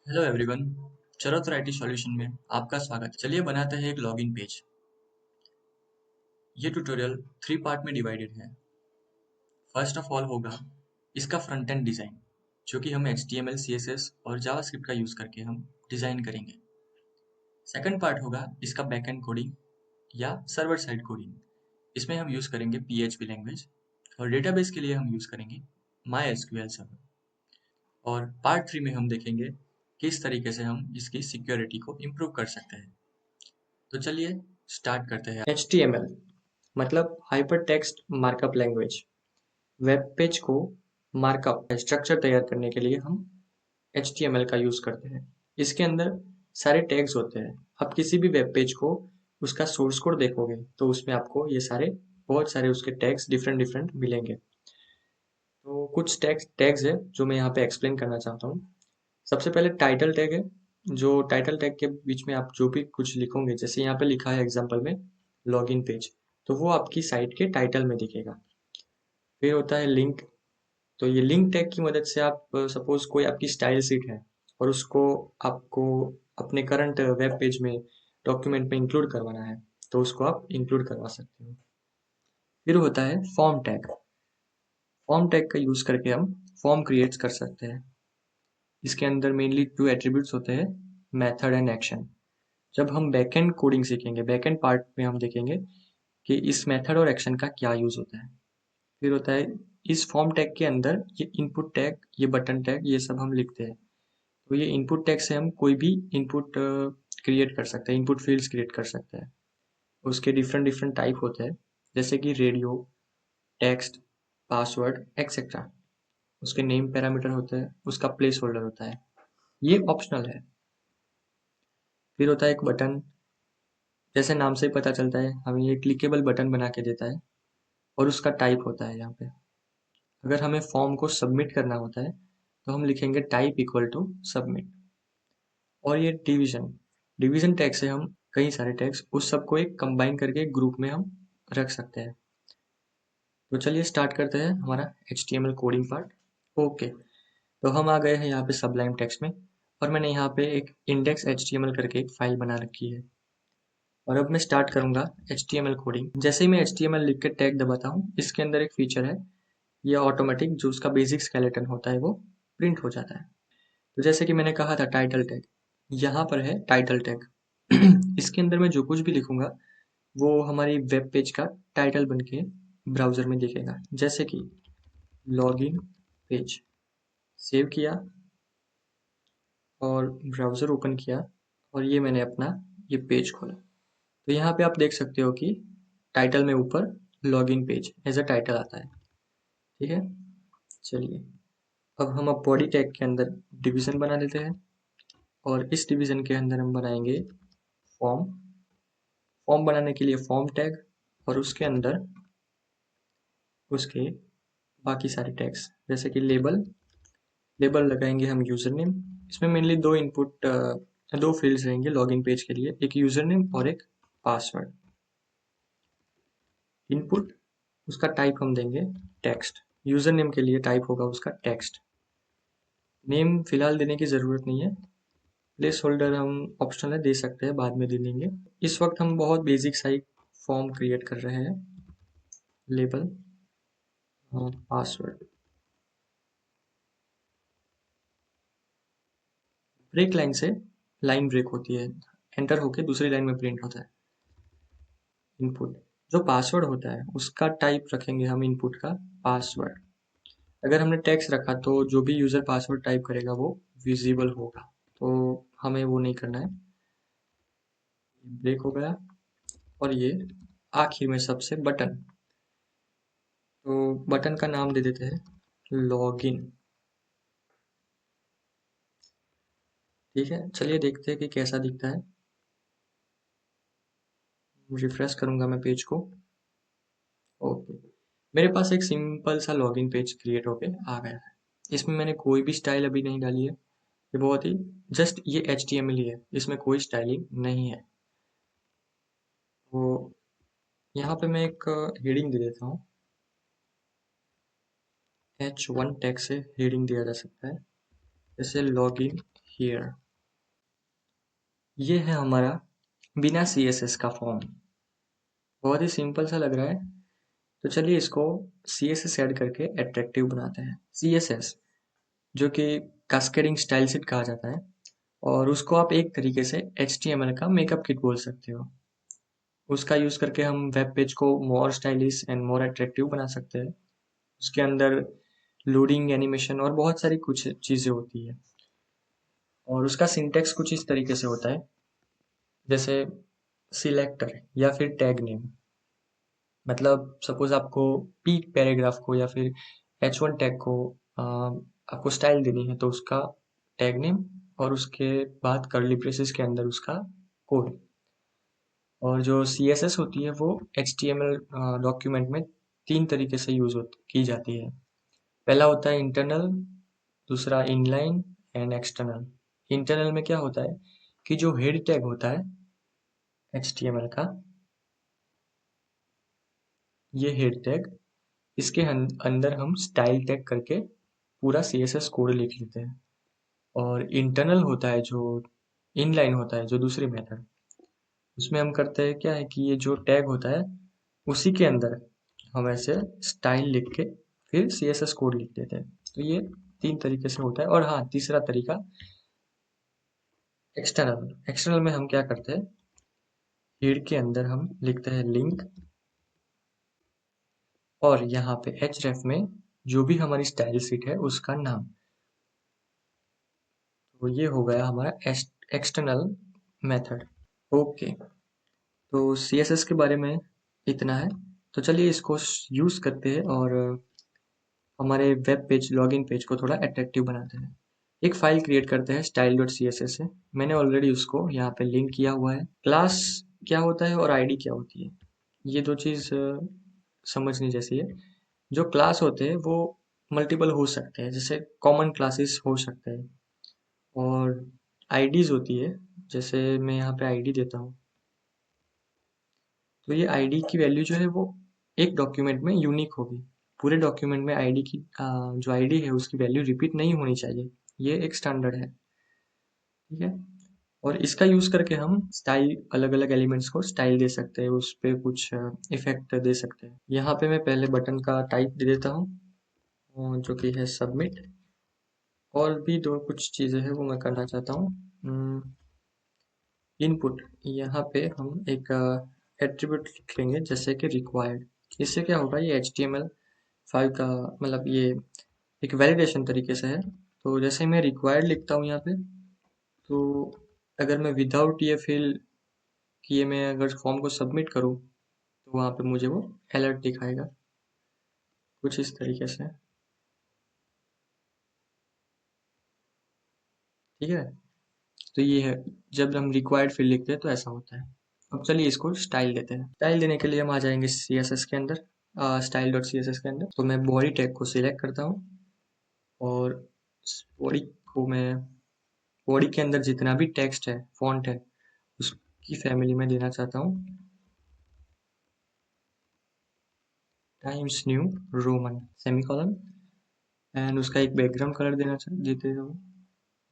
Hello everyone. चरत IT solution में आपका स्वागत। चलिए बनाते हैं एक लॉगिन पेज। ये ट्यूटोरियल 3 पार्ट में डिवाइडेड है। फर्स्ट ऑफ ऑल होगा इसका फ्रंट एंड डिज़ाइन, जो कि हम HTML, CSS और जावास्क्रिप्ट का यूज़ करके हम डिज़ाइन करेंगे। सेकंड पार्ट होगा इसका बैक एंड कोडिंग या सर्वर साइड कोडिंग। इसमें हम यूज़ करेंगे PHP लैंग्वेज और डेटाबेस के लिए हम यूज़ करेंगे MySQL सर्वर। और पार्ट 3 में हम देखेंगे किस तरीके से हम इसकी सिक्योरिटी को इम्प्रूव कर सकते हैं। तो चलिए स्टार्ट करते हैं। HTML मतलब hyper text markup language. Web page को मार्कअप स्ट्रक्चर तैयार करने के लिए हम HTML का यूज करते हैं। इसके अंदर सारे टैग्स होते हैं। आप किसी भी वेब पेज को उसका सोर्स कोड देखोगे तो उसमें आपको ये सारे बहुत सारे उसके टैग्स डिफरेंट डिफरेंट मिलेंगे। तो कुछ टैग्स है जो मैं यहाँ पे एक्सप्लेन करना चाहता हूँ। सबसे पहले टाइटल टैग है। जो टाइटल टैग के बीच में आप जो भी कुछ लिखोगे, जैसे यहाँ पे लिखा है एग्जाम्पल में लॉगिन पेज, तो वो आपकी साइट के टाइटल में दिखेगा। फिर होता है लिंक। तो ये लिंक टैग की मदद से आप सपोज कोई आपकी स्टाइल शीट है और उसको आपको अपने करंट वेब पेज में डॉक्यूमेंट में इंक्लूड करवाना है, तो उसको आप इंक्लूड करवा सकते हो। फिर होता है फॉर्म टैग। फॉर्म टैग का यूज करके हम फॉर्म क्रिएट कर सकते हैं। इसके अंदर मेनली 2 एट्रीब्यूट्स होते हैं, मेथड एंड एक्शन। जब हम बैकएंड कोडिंग सीखेंगे, बैकएंड पार्ट में हम देखेंगे कि इस मेथड और एक्शन का क्या यूज होता है। फिर होता है इस फॉर्म टैग के अंदर ये इनपुट टैग, ये बटन टैग, ये सब हम लिखते हैं। तो ये इनपुट टैग से हम कोई भी इनपुट क्रिएट कर सकते हैं, इनपुट फील्ड्स क्रिएट कर सकते हैं। उसके डिफरेंट डिफरेंट टाइप होते हैं, जैसे कि रेडियो, टेक्स्ट, पासवर्ड एक्सेट्रा। उसके नेम पैरामीटर होते हैं, उसका प्लेस होल्डर होता है, ये ऑप्शनल है। फिर होता है एक बटन। जैसे नाम से ही पता चलता है, हमें ये क्लिकेबल बटन बना के देता है और उसका टाइप होता है यहाँ पे। अगर हमें फॉर्म को सबमिट करना होता है तो हम लिखेंगे टाइप इक्वल टू सबमिट। और ये डिवीजन, डिवीजन टैग से हम कई सारे टैग्स उस सबको एक कंबाइन करके एक ग्रुप में हम रख सकते हैं। तो चलिए स्टार्ट करते हैं हमारा HTML कोडिंग पार्ट। ओके, तो हम आ गए हैं यहाँ पे सबलाइम टेक्स्ट में, और मैंने यहाँ पे एक इंडेक्स HTML करके एक फाइल बना रखी है। और अब मैं स्टार्ट करूंगा HTML कोडिंग। जैसे ही मैं HTML लिख के टैग दबाता हूँ, इसके अंदर एक फीचर है, यह ऑटोमेटिक जो उसका बेसिक स्केलेटन होता है वो प्रिंट हो जाता है। तो जैसे कि मैंने कहा था टाइटल टैग, यहाँ पर है टाइटल टैग। इसके अंदर मैं जो कुछ भी लिखूंगा वो हमारी वेब पेज का टाइटल बन के ब्राउजर में दिखेगा। जैसे कि लॉगिन पेज, सेव किया और ब्राउजर ओपन किया, और ये मैंने अपना ये पेज खोला। तो यहाँ पे आप देख सकते हो कि टाइटल में ऊपर login page as a title आता है। ठीक है, चलिए अब बॉडी टैग के अंदर डिवीजन बना लेते हैं, और इस डिवीजन के अंदर हम बनाएंगे फॉर्म। फॉर्म बनाने के लिए फॉर्म टैग, और उसके अंदर उसके बाकी सारे टैग्स, जैसे कि लेबल। लेबल लगाएंगे हम यूजर नेम। इसमें मेनली दो इनपुट, दो फील्ड्स रहेंगे लॉगिन पेज के लिए, एक यूजर नेम और एक पासवर्ड। इनपुट, उसका टाइप हम देंगे टेक्स्ट। यूजर नेम के लिए टाइप होगा उसका टेक्स्ट। नेम फिलहाल देने की ज़रूरत नहीं है, प्लेस होल्डर हम ऑप्शनल है, दे सकते हैं, बाद में दे देंगे। इस वक्त हम बहुत बेसिक सा फॉर्म क्रिएट कर रहे हैं। लेबल और पासवर्ड। ब्रेक लाइन से लाइन ब्रेक होती है, एंटर होके दूसरी लाइन में प्रिंट होता है। इनपुट, जो पासवर्ड होता है उसका टाइप रखेंगे हम इनपुट का पासवर्ड। अगर हमने टेक्स्ट रखा तो जो भी यूजर पासवर्ड टाइप करेगा वो विजिबल होगा, तो हमें वो नहीं करना है। ब्रेक हो गया। और ये आखिर में सबसे बटन, तो बटन का नाम दे देते हैं लॉगिन। ठीक है, चलिए देखते हैं कि कैसा दिखता है। रिफ्रेश करूंगा मैं पेज को। ओके, मेरे पास एक सिंपल सा लॉगिन पेज क्रिएट होके आ गया है। इसमें मैंने कोई भी स्टाइल अभी नहीं डाली है, ये बहुत ही जस्ट ये HTML ही है, इसमें कोई स्टाइलिंग नहीं है। तो यहाँ पे मैं एक हेडिंग दे देता हूँ। H1 टैग से हेडिंग दिया जा सकता है, जैसे लॉगिन हियर। ये है हमारा बिना CSS का फॉर्म। बहुत ही सिंपल सा लग रहा है, तो चलिए इसको CSS ऐड करके अट्रैक्टिव बनाते हैं। CSS जो कि कास्केडिंग स्टाइल शीट कहा जाता है, और उसको आप एक तरीके से HTML का मेकअप किट बोल सकते हो। उसका यूज़ करके हम वेब पेज को मोर स्टाइलिश एंड मोर अट्रैक्टिव बना सकते हैं। उसके अंदर लोडिंग, एनिमेशन और बहुत सारी कुछ चीज़ें होती है, और उसका सिंटेक्स कुछ इस तरीके से होता है, जैसे सिलेक्टर या फिर टैग नेम। मतलब सपोज आपको पीक पैराग्राफ को या फिर H1 टैग को आपको स्टाइल देनी है, तो उसका टैग नेम और उसके बाद कर्ली ब्रेसेस के अंदर उसका कोड। और जो CSS होती है वो HTML डॉक्यूमेंट में तीन तरीके से यूज की जाती है। पहला होता है इंटरनल, दूसरा इनलाइन एंड एक्सटर्नल। इंटरनल में क्या होता है कि जो हेड टैग होता है HTML का, ये हेड टैग, इसके अंदर हम स्टाइल टैग करके पूरा CSS कोड लिख लेते हैं। और इंटरनल होता है जो इनलाइन होता है, जो दूसरी मेथड, उसमें हम करते हैं क्या है कि ये जो टैग होता है उसी के अंदर हम ऐसे स्टाइल लिख के फिर CSS कोड लिख देते हैं। तो ये तीन तरीके से होता है। और हाँ, तीसरा तरीका एक्सटर्नल। एक्सटर्नल में हम क्या करते हैं, हेड के अंदर हम लिखते हैं लिंक, और यहाँ पे href में जो भी हमारी स्टाइल शीट है उसका नाम। तो ये हो गया हमारा एक्सटर्नल मेथड। ओके, तो CSS के बारे में इतना है। तो चलिए इसको यूज़ करते हैं और हमारे वेब पेज, लॉगिन पेज को थोड़ा अट्रैक्टिव बनाते हैं। एक फाइल क्रिएट करते हैं style.css से। मैंने ऑलरेडी उसको यहाँ पे लिंक किया हुआ है। क्लास क्या होता है और आईडी क्या होती है, ये दो चीज़ समझने जैसी है। जो क्लास होते हैं वो मल्टीपल हो सकते हैं, जैसे कॉमन क्लासेस हो सकते हैं। और आईडीज होती है, जैसे मैं यहाँ पे आईडी देता हूँ, तो ये आईडी की वैल्यू जो है वो एक डॉक्यूमेंट में यूनिक होगी। पूरे डॉक्यूमेंट में आईडी की जो आईडी है उसकी वैल्यू रिपीट नहीं होनी चाहिए। ये एक स्टैंडर्ड है, ठीक है। और इसका यूज करके हम स्टाइल, अलग अलग एलिमेंट्स को स्टाइल दे सकते हैं, उस पे कुछ इफेक्ट दे सकते हैं। यहाँ पे मैं पहले बटन का टाइप दे देता हूँ, जो कि है सबमिट। और भी दो कुछ चीजें हैं वो मैं करना चाहता हूँ। इनपुट, यहाँ पे हम एक एट्रीब्यूट लिखेंगे जैसे कि रिक्वायर्ड। इससे क्या होगा, ये HTML5 का मतलब ये एक वैलिडेशन तरीके से है। तो जैसे मैं रिक्वायर्ड लिखता हूँ यहाँ पे, तो अगर मैं विदाउट ये फिल किए मैं अगर फॉर्म को सबमिट करूँ, तो वहाँ पे मुझे वो अलर्ट दिखाएगा कुछ इस तरीके से, ठीक है। तो ये है, जब हम रिक्वायर्ड फील्ड लिखते हैं तो ऐसा होता है। अब चलिए इसको स्टाइल देते हैं। स्टाइल देने के लिए हम आ जाएंगे CSS के अंदर, style.css के अंदर। तो मैं बॉडी टैग को सिलेक्ट करता हूँ, और बॉडी को मैं, बॉडी के अंदर जितना भी टेक्स्ट है, फॉन्ट है, उसकी फैमिली में देना चाहता हूँ times new Roman semicolon. And उसका एक बैकग्राउंड कलर देते हूँ,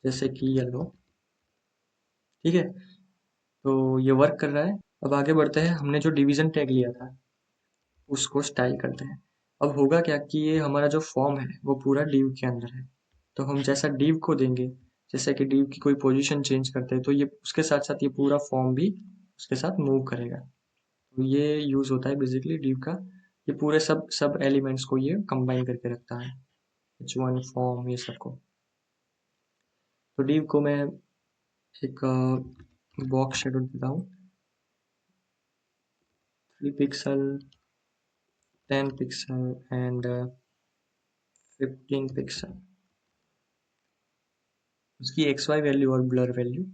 जैसे कि येलो, ठीक है। तो ये वर्क कर रहा है। अब आगे बढ़ते हैं, हमने जो डिवीजन टैग लिया था उसको स्टाइल करते हैं। अब होगा क्या कि ये हमारा जो फॉर्म है वो पूरा div के अंदर है। तो हम जैसा div को देंगे, जैसे कि div की कोई पोजीशन चेंज करते हैं, तो ये उसके साथ साथ ये पूरा फॉर्म भी उसके साथ मूव करेगा। तो ये यूज होता है बेसिकली div का। ये पूरे सब सब एलिमेंट्स को ये कंबाइन करके रखता है, H1 फॉर्म, ये सबको। तो div को मैं एक बॉक्स शेडो देता हूँ, 3 पिक्सल, 10 पिक्सल एंड 15 पिक्सल। उसकी XY वैल्यू और ब्लर वैल्यू,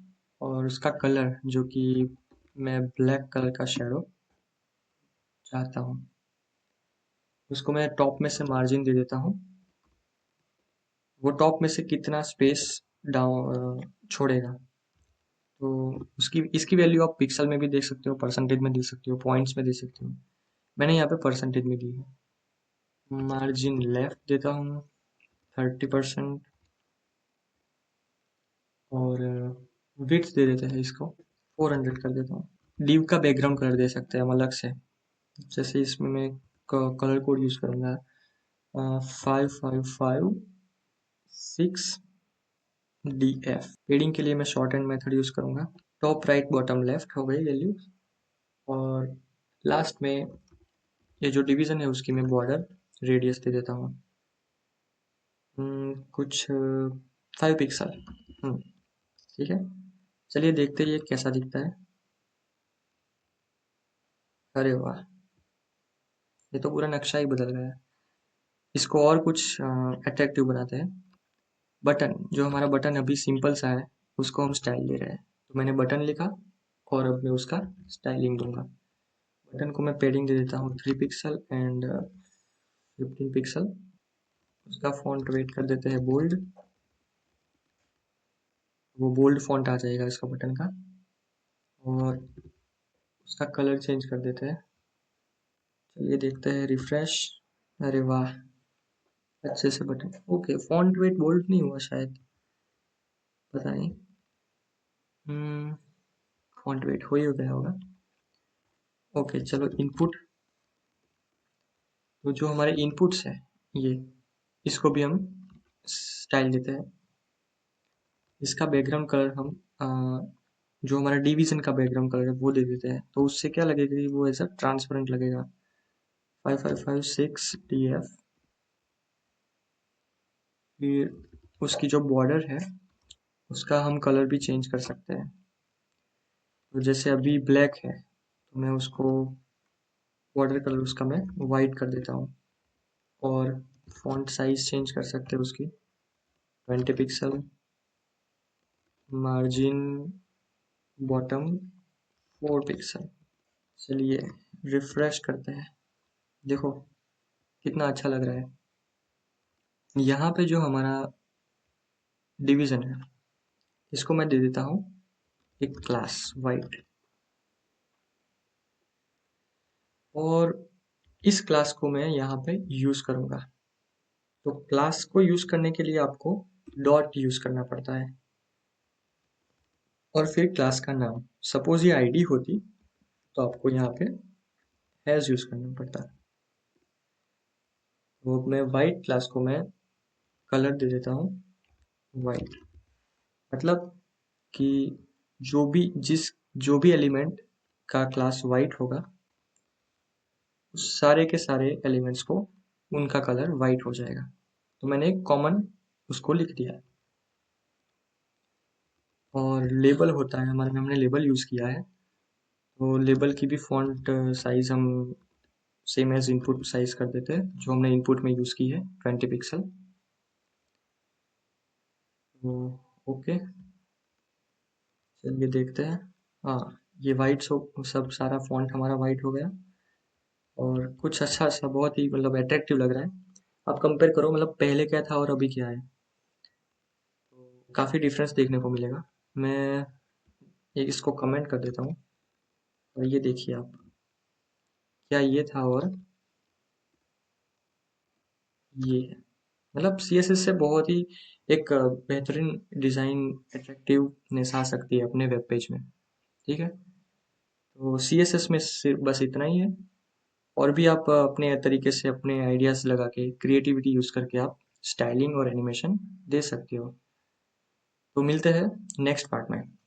और उसका कलर जो कि मैं ब्लैक कलर का शेडो चाहता हूँ, उसको मैं टॉप में से मार्जिन दे देता हूँ। वो टॉप में से कितना स्पेस डाउन छोड़ेगा, तो उसकी इसकी वैल्यू आप पिक्सल में भी देख सकते हो, परसेंटेज में दे सकते हो, पॉइंट्स में दे सकते हो। मैंने यहाँ पे परसेंटेज में दी है। मार्जिन लेफ्ट देता हूँ 30%, और विड्थ दे देते हैं इसको 400 कर देता हूँ। डिव का बैकग्राउंड कलर दे सकते हैं हम अलग से, जैसे इसमें मैं कलर कोड यूज़ करूँगा 5556 DF। पेडिंग के लिए मैं शॉर्ट हैंड मेथड यूज़ करूँगा। टॉप राइट बॉटम लेफ्ट हो गई वैल्यू, और लास्ट में ये जो डिवीज़न है उसकी मैं बॉर्डर रेडियस दे देता हूँ कुछ 5 पिक्सल। ठीक है, चलिए देखते हैं ये कैसा दिखता है। अरे वाह, ये तो पूरा नक्शा ही बदल गया है। इसको और कुछ अट्रैक्टिव बनाते हैं। बटन, जो हमारा बटन अभी सिंपल सा है उसको हम स्टाइल दे रहे हैं, तो मैंने बटन लिखा और अब मैं उसका स्टाइलिंग दूंगा। बटन को मैं पेडिंग दे देता हूँ 3 पिक्सल एंड 15 पिक्सल। उसका फॉन्ट वेट कर देते हैं बोल्ड, वो बोल्ड फॉन्ट आ जाएगा इसका बटन का। और उसका कलर चेंज कर देते हैं। चलिए देखते हैं, रिफ्रेश। अरे वाह, अच्छे से button okay. Font weight bold नहीं हुआ शायद, पता नहीं। फॉन्ट वेट हो ही गया होगा। ओके चलो, इनपुट। तो जो हमारे इनपुट्स है ये, इसको भी हम स्टाइल देते हैं। इसका बैकग्राउंड कलर हम जो हमारा डिवीजन का बैकग्राउंड कलर है वो दे देते हैं, तो उससे क्या लगेगा कि वो ऐसा ट्रांसपेरेंट लगेगा। 5556 DF। फिर उसकी जो बॉर्डर है उसका हम कलर भी चेंज कर सकते हैं। तो जैसे अभी ब्लैक है तो मैं उसको बॉर्डर कलर उसका मैं वाइट कर देता हूँ। और फॉन्ट साइज चेंज कर सकते हैं उसकी 20 पिक्सल। Margin bottom 4 pixel. चलिए रिफ्रेश करते हैं, देखो कितना अच्छा लग रहा है। यहाँ पे जो हमारा डिवीजन है इसको मैं दे देता हूँ एक क्लास वाइट, और इस क्लास को मैं यहाँ पे यूज करूँगा। तो क्लास को यूज करने के लिए आपको डॉट यूज करना पड़ता है, और फिर क्लास का नाम। सपोज ये आईडी होती तो आपको यहाँ पे हैज यूज करना पड़ता। तो मैं वाइट क्लास को मैं कलर दे देता हूँ वाइट। मतलब कि जो भी एलिमेंट का क्लास वाइट होगा उस सारे के सारे एलिमेंट्स को उनका कलर वाइट हो जाएगा। तो मैंने एक कॉमन उसको लिख दिया है। और लेबल होता है हमारे में, हमने लेबल यूज किया है, तो लेबल की भी फॉन्ट साइज हम सेम एज इनपुट साइज कर देते हैं, जो हमने इनपुट में यूज की है 20 पिक्सल। तो ओके, चलिए देखते हैं। हाँ, ये वाइट सब सारा फॉन्ट हमारा वाइट हो गया, और कुछ अच्छा सा बहुत ही मतलब अट्रैक्टिव लग रहा है। आप कंपेयर करो, मतलब पहले क्या था और अभी क्या है, तो काफ़ी डिफरेंस देखने को मिलेगा। मैं इसको कमेंट कर देता हूँ, और ये देखिए आप, क्या ये था और ये है। मतलब CSS से बहुत ही एक बेहतरीन डिज़ाइन अट्रैक्टिवनेस आ सकती है अपने वेब पेज में। ठीक है, तो CSS में सिर्फ बस इतना ही है। और भी आप अपने तरीके से अपने आइडियाज़ लगा के क्रिएटिविटी यूज़ करके आप स्टाइलिंग और एनिमेशन दे सकते हो। तो मिलते हैं नेक्स्ट पार्ट में।